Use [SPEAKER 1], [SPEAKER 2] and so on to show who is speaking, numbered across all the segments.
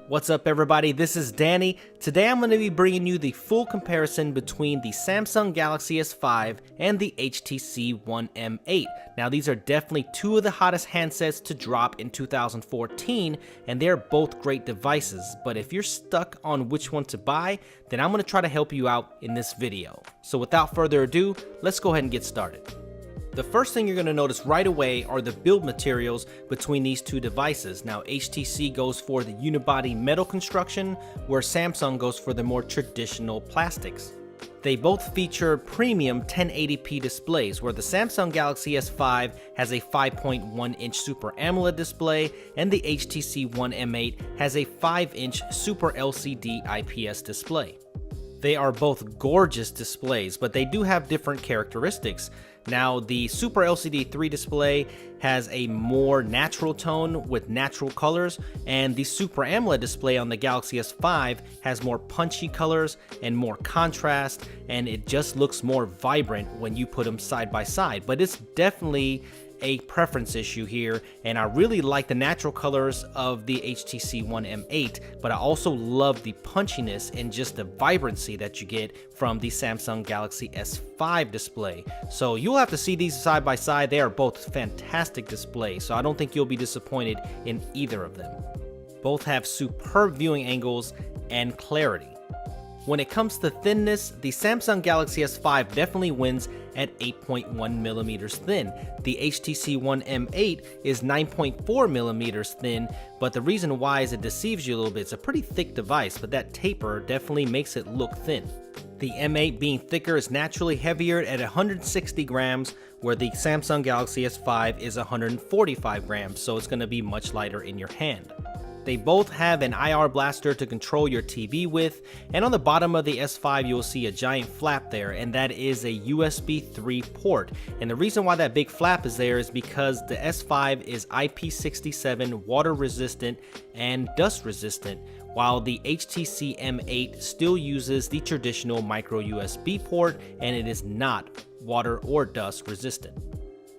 [SPEAKER 1] What's up everybody, this is Danny. Today I'm going to be bringing you the full comparison between the Samsung Galaxy S5 and the HTC One M8. Now these are definitely two of the hottest handsets to drop in 2014, and they're both great devices, but if you're stuck on which one to buy, then I'm going to try to help you out in this video. So without further ado, let's go ahead and get started. The first thing you're going to notice right away are the build materials between these two devices. Now HTC goes for the unibody metal construction, where Samsung goes for the more traditional plastics. They both feature premium 1080p displays, where the Samsung Galaxy S5 has a 5.1-inch Super AMOLED display and the HTC One M8 has a 5-inch Super LCD IPS display. They are both gorgeous displays, but they do have different characteristics. Now, the Super LCD 3 display has a more natural tone with natural colors, and the Super AMOLED display on the Galaxy S5 has more punchy colors and more contrast, and it just looks more vibrant when you put them side by side. But it's definitely a preference issue here, and I really like the natural colors of the HTC One M8, but I also love the punchiness and just the vibrancy that you get from the Samsung Galaxy S5 display. So you'll have to see these side by side. They are both fantastic displays, so I don't think you'll be disappointed in either of them. Both have superb viewing angles and clarity. When it comes to thinness, the Samsung Galaxy S5 definitely wins at 8.1mm thin. The HTC One M8 is 9.4mm thin, but the reason why is it deceives you a little bit. It's a pretty thick device, but that taper definitely makes it look thin. The M8 being thicker is naturally heavier at 160 grams, where the Samsung Galaxy S5 is 145 grams, so it's going to be much lighter in your hand. They both have an IR blaster to control your TV with, and on the bottom of the S5 you'll see a giant flap there, and that is a USB 3 port. And the reason why that big flap is there is because the S5 is IP67 water resistant and dust resistant, while the HTC M8 still uses the traditional micro USB port and it is not water or dust resistant.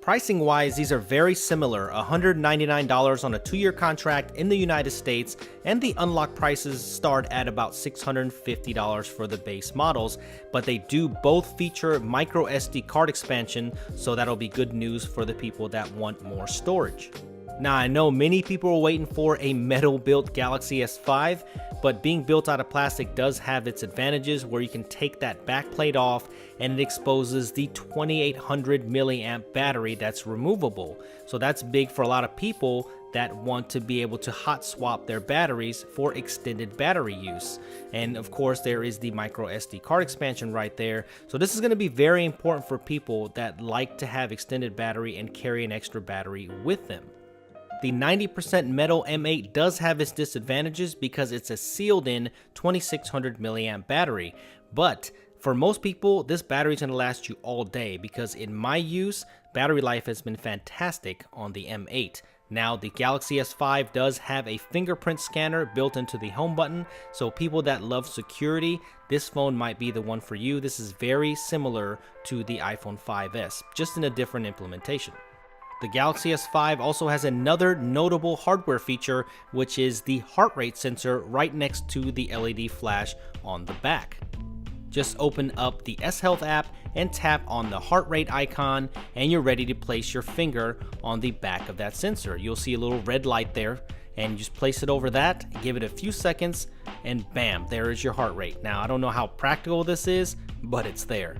[SPEAKER 1] Pricing wise, these are very similar, $199 on a 2-year contract in the United States, and the unlocked prices start at about $650 for the base models, but they do both feature micro SD card expansion, so that'll be good news for the people that want more storage. Now I know many people are waiting for a metal built Galaxy S5, but being built out of plastic does have its advantages, where you can take that backplate off and it exposes the 2800 milliamp battery that's removable. So that's big for a lot of people that want to be able to hot swap their batteries for extended battery use. And of course there is the micro SD card expansion right there. So this is going to be very important for people that like to have extended battery and carry an extra battery with them. The 90% metal M8 does have its disadvantages because it's a sealed in 2600 milliamp battery, but for most people this battery is going to last you all day, because in my use battery life has been fantastic on the M8. Now the Galaxy S5 does have a fingerprint scanner built into the home button, so people that love security, this phone might be the one for you. This is very similar to the iPhone 5S, just in a different implementation. The Galaxy S5 also has another notable hardware feature, which is the heart rate sensor right next to the LED flash on the back. Just open up the S Health app and tap on the heart rate icon, and you're ready to place your finger on the back of that sensor. You'll see a little red light there, and you just place it over that, give it a few seconds, and bam, there is your heart rate. Now I don't know how practical this is, but it's there.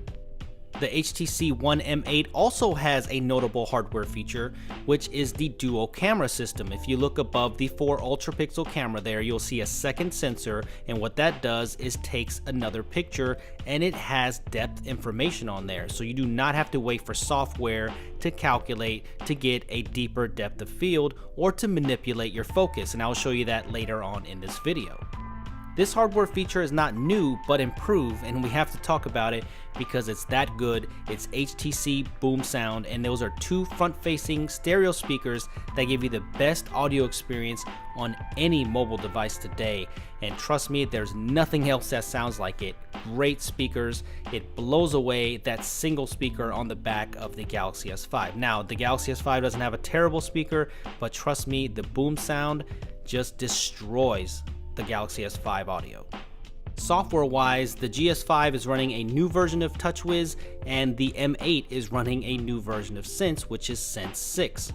[SPEAKER 1] The HTC One M8 also has a notable hardware feature, which is the dual camera system. If you look above the 4 ultra pixel camera there, you'll see a second sensor, and what that does is takes another picture, and it has depth information on there, so you do not have to wait for software to calculate to get a deeper depth of field or to manipulate your focus, and I'll show you that later on in this video. This hardware feature is not new, but improved, and we have to talk about it because it's that good. It's HTC Boom Sound, and those are two front-facing stereo speakers that give you the best audio experience on any mobile device today. And trust me, there's nothing else that sounds like it. Great speakers. It blows away that single speaker on the back of the Galaxy S5. Now, the Galaxy S5 doesn't have a terrible speaker, but trust me, the Boom Sound just destroys the Galaxy S5 audio. Software-wise, the GS5 is running a new version of TouchWiz, and the M8 is running a new version of Sense, which is Sense 6.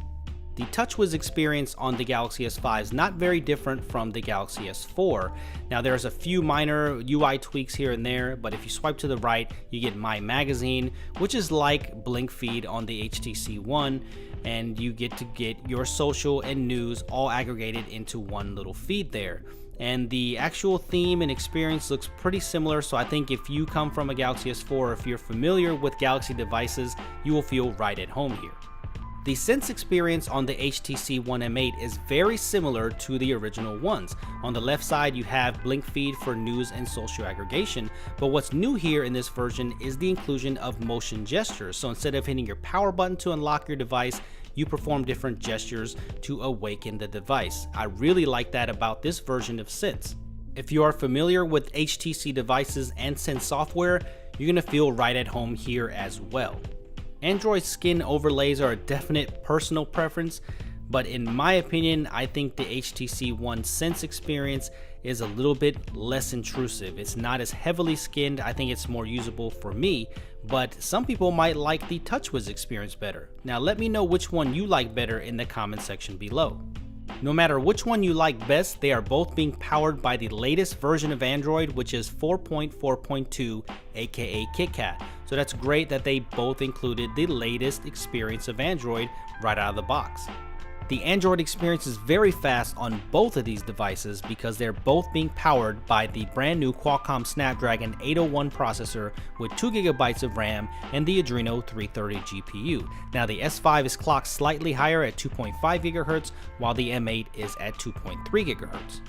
[SPEAKER 1] The TouchWiz experience on the Galaxy S5 is not very different from the Galaxy S4. Now, there's a few minor UI tweaks here and there, but if you swipe to the right, you get My Magazine, which is like Blink Feed on the HTC One, and you get to get your social and news all aggregated into one little feed there. And the actual theme and experience looks pretty similar, so I think if you come from a Galaxy S4 or if you're familiar with Galaxy devices, you will feel right at home here. The Sense experience on the HTC One M8 is very similar to the original ones. On the left side, you have Blink Feed for news and social aggregation, but what's new here in this version is the inclusion of motion gestures. So instead of hitting your power button to unlock your device, you perform different gestures to awaken the device. I really like that about this version of Sense. If you are familiar with HTC devices and Sense software, you're gonna feel right at home here as well. Android skin overlays are a definite personal preference, but in my opinion, I think the HTC One Sense experience is a little bit less intrusive. It's not as heavily skinned. I think it's more usable for me, but some people might like the TouchWiz experience better. Now let me know which one you like better in the comment section below. No matter which one you like best, they are both being powered by the latest version of Android, which is 4.4.2, aka KitKat. So that's great that they both included the latest experience of Android right out of the box. The Android experience is very fast on both of these devices because they're both being powered by the brand new Qualcomm Snapdragon 801 processor with 2GB of RAM and the Adreno 330 GPU. Now the S5 is clocked slightly higher at 2.5 GHz while the M8 is at 2.3 GHz.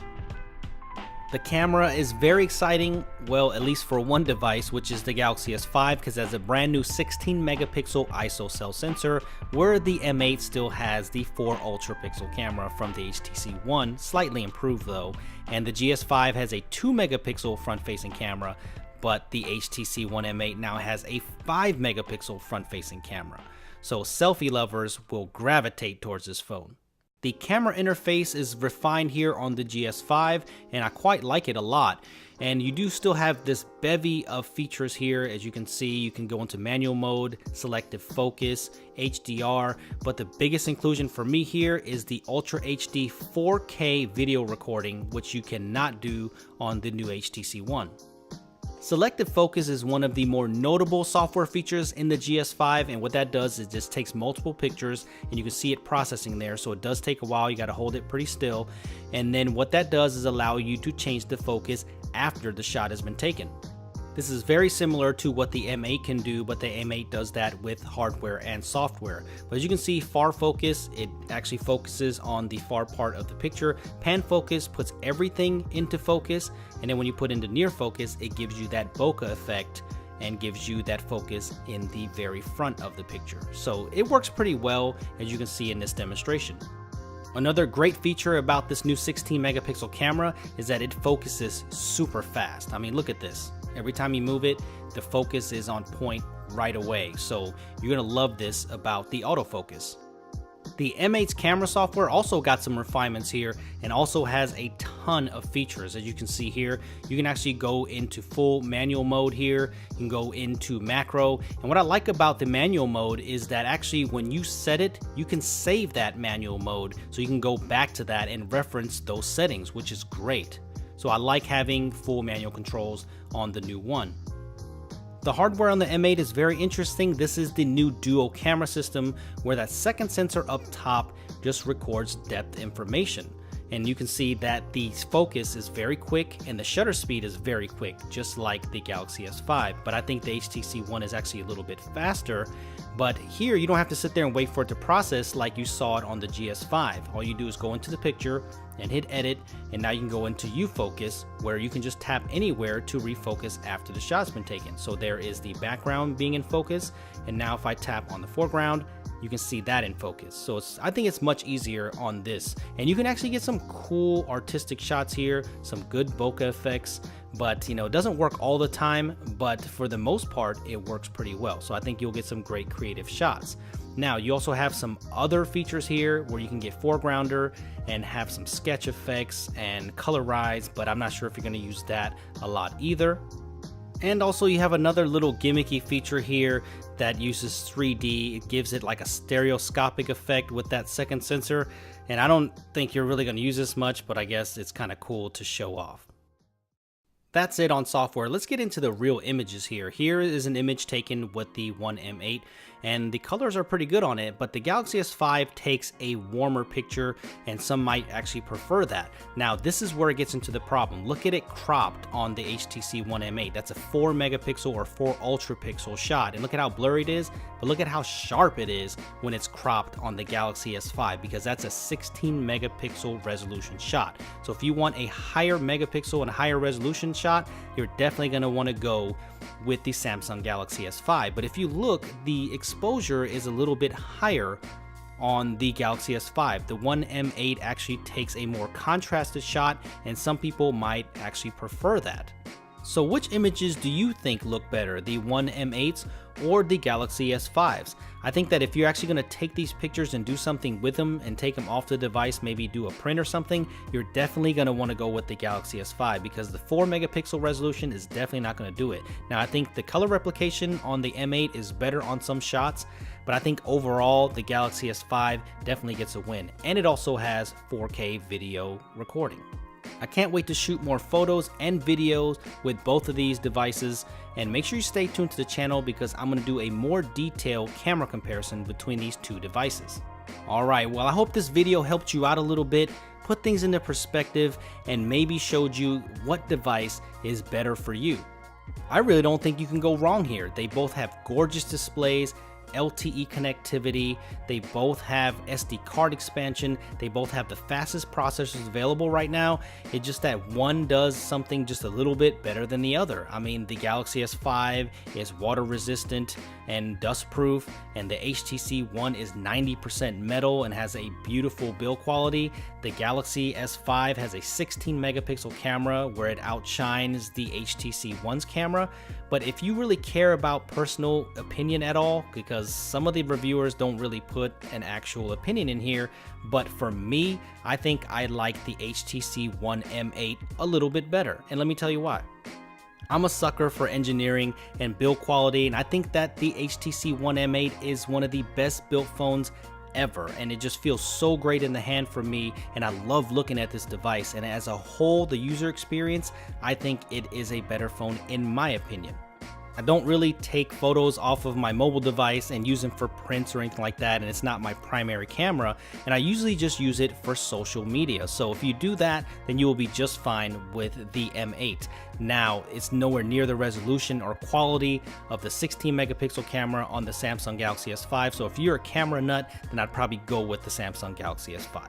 [SPEAKER 1] The camera is very exciting, well, at least for one device, which is the Galaxy S5, because it has a brand new 16 megapixel ISO cell sensor, where the M8 still has the 4 ultra pixel camera from the HTC One, slightly improved though, and the GS5 has a 2 megapixel front facing camera, but the HTC One M8 now has a 5 megapixel front facing camera. So selfie lovers will gravitate towards this phone. The camera interface is refined here on the GS5, and I quite like it a lot. And you do still have this bevy of features here. As you can see, you can go into manual mode, selective focus, HDR, but the biggest inclusion for me here is the Ultra HD 4K video recording, which you cannot do on the new HTC One. Selective focus is one of the more notable software features in the GS5, and what that does is just takes multiple pictures and you can see it processing there, so it does take a while. You got to hold it pretty still, and then what that does is allow you to change the focus after the shot has been taken. This is very similar to what the M8 can do, but the M8 does that with hardware and software. But as you can see, far focus, it actually focuses on the far part of the picture. Pan focus puts everything into focus, and then when you put into near focus, it gives you that bokeh effect and gives you that focus in the very front of the picture. So it works pretty well, as you can see in this demonstration. Another great feature about this new 16 megapixel camera is that it focuses super fast. I mean, look at this. Every time you move it, the focus is on point right away. So you're gonna love this about the autofocus. The M8's camera software also got some refinements here and also has a ton of features. As you can see here, you can actually go into full manual mode here. You can go into macro. And what I like about the manual mode is that actually when you set it, you can save that manual mode. So you can go back to that and reference those settings, which is great. So I like having full manual controls on the new one. The hardware on the M8 is very interesting. This is the new dual camera system where that second sensor up top just records depth information. And you can see that the focus is very quick and the shutter speed is very quick, just like the Galaxy S5. But I think the HTC One is actually a little bit faster, But here you don't have to sit there and wait for it to process like you saw it on the GS5. All you do is go into the picture and hit edit, and now you can go into U focus, where you can just tap anywhere to refocus after the shot's been taken. So there is the background being in focus, and now if I tap on the foreground, you can see that in focus. So I think it's much easier on this, and you can actually get some cool artistic shots here, some good bokeh effects, but it doesn't work all the time, but for the most part it works pretty well. So I think you'll get some great creative shots. Now you also have some other features here where you can get foregrounder and have some sketch effects and colorize, but I'm not sure if you're going to use that a lot either. And also you have another little gimmicky feature here that uses 3D. It gives it like a stereoscopic effect with that second sensor, and I don't think you're really going to use this much, but I guess it's kind of cool to show off. That's it on software. Let's get into the real images here. Here is an image taken with the One M8, and the colors are pretty good on it, but the Galaxy S5 takes a warmer picture, and some might actually prefer that. Now this is where it gets into the problem. Look at it cropped on the HTC One M8. That's a 4 megapixel or 4 ultra pixel shot, and look at how blurry it is, but look at how sharp it is when it's cropped on the Galaxy S5, because that's a 16 megapixel resolution shot. So if you want a higher megapixel and higher resolution shot, you're definitely going to want to go with the Samsung Galaxy S5. But if you look, the exposure is a little bit higher on the Galaxy S5. The One M8 actually takes a more contrasted shot, and some people might actually prefer that. So which images do you think look better, the One M8s or the Galaxy S5s? I think that if you're actually going to take these pictures and do something with them and take them off the device, maybe do a print or something, you're definitely going to want to go with the Galaxy S5, because the 4 megapixel resolution is definitely not going to do it. Now I think the color replication on the M8 is better on some shots, but I think overall the Galaxy S5 definitely gets a win, and it also has 4K video recording. I can't wait to shoot more photos and videos with both of these devices, and make sure you stay tuned to the channel because I'm going to do a more detailed camera comparison between these two devices. Alright, well I hope this video helped you out a little bit, put things into perspective, and maybe showed you what device is better for you. I really don't think you can go wrong here. They both have gorgeous displays, LTE connectivity, they both have SD card expansion, they both have the fastest processors available right now. It's just that one does something just a little bit better than the other. I mean, the Galaxy S5 is water resistant and dust proof, and the HTC One is 90% metal and has a beautiful build quality. The Galaxy S5 has a 16 megapixel camera where it outshines the HTC One's camera. But if you really care about personal opinion at all, because some of the reviewers don't really put an actual opinion in here, but for me, I think I like the HTC One M8 a little bit better, and let me tell you why. I'm a sucker for engineering and build quality, and I think that the HTC One M8 is one of the best built phones ever, and it just feels so great in the hand for me, and I love looking at this device, and as a whole, the user experience, I think it is a better phone in my opinion. I don't really take photos off of my mobile device and use them for prints or anything like that, and it's not my primary camera, and I usually just use it for social media. So if you do that, then you will be just fine with the M8. Now, it's nowhere near the resolution or quality of the 16 megapixel camera on the Samsung Galaxy S5, so if you're a camera nut, then I'd probably go with the Samsung Galaxy S5.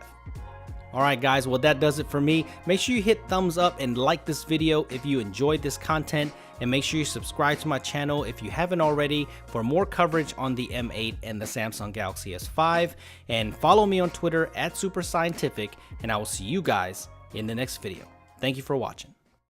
[SPEAKER 1] Alright guys, well that does it for me. Make sure you hit thumbs up and like this video if you enjoyed this content, and make sure you subscribe to my channel if you haven't already for more coverage on the M8 and the Samsung Galaxy S5, and follow me on Twitter @SuperScientific, and I will see you guys in the next video. Thank you for watching.